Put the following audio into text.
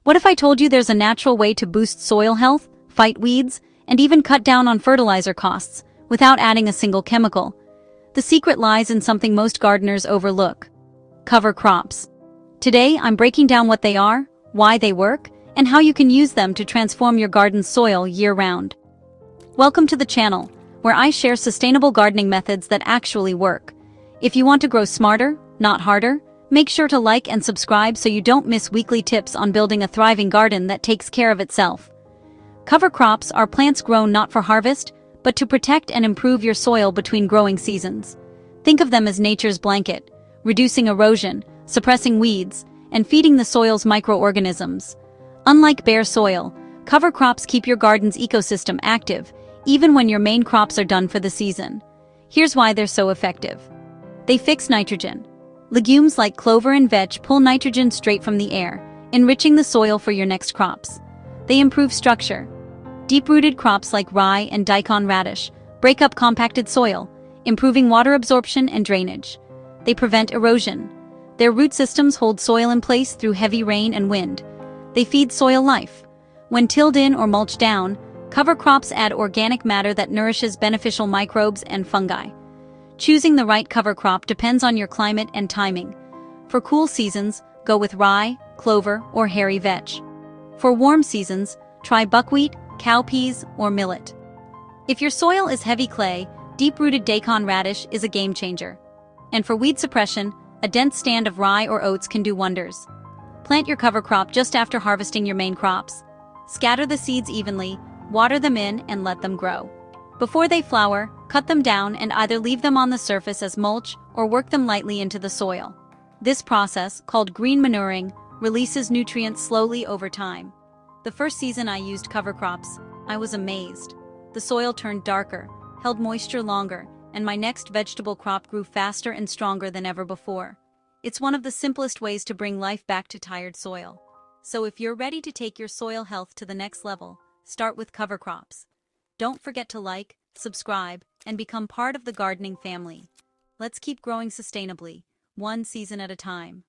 What if I told you there's a natural way to boost soil health, fight weeds, and even cut down on fertilizer costs without adding a single chemical? The secret lies in something most gardeners overlook: cover crops. Today, I'm breaking down what they are, why they work, and how you can use them to transform your garden's soil year-round. Welcome to the channel, where I share sustainable gardening methods that actually work. If you want to grow smarter, not harder, make sure to like and subscribe so you don't miss weekly tips on building a thriving garden that takes care of itself. Cover crops are plants grown not for harvest, but to protect and improve your soil between growing seasons. Think of them as nature's blanket, reducing erosion, suppressing weeds, and feeding the soil's microorganisms. Unlike bare soil, cover crops keep your garden's ecosystem active, even when your main crops are done for the season. Here's why they're so effective. They fix nitrogen. Legumes like clover and vetch pull nitrogen straight from the air, enriching the soil for your next crops. They improve structure. Deep-rooted crops like rye and daikon radish break up compacted soil, improving water absorption and drainage. They prevent erosion. Their root systems hold soil in place through heavy rain and wind. They feed soil life. When tilled in or mulched down, cover crops add organic matter that nourishes beneficial microbes and fungi. Choosing the right cover crop depends on your climate and timing. For cool seasons, go with rye, clover, or hairy vetch. For warm seasons, try buckwheat, cowpeas, or millet. If your soil is heavy clay, deep-rooted daikon radish is a game changer. And for weed suppression, a dense stand of rye or oats can do wonders. Plant your cover crop just after harvesting your main crops. Scatter the seeds evenly, water them in, and let them grow. Before they flower, cut them down and either leave them on the surface as mulch or work them lightly into the soil. This process, called green manuring, releases nutrients slowly over time. The first season I used cover crops, I was amazed. The soil turned darker, held moisture longer, and my next vegetable crop grew faster and stronger than ever before. It's one of the simplest ways to bring life back to tired soil. So if you're ready to take your soil health to the next level, start with cover crops. Don't forget to like, subscribe, and become part of the gardening family. Let's keep growing sustainably, one season at a time.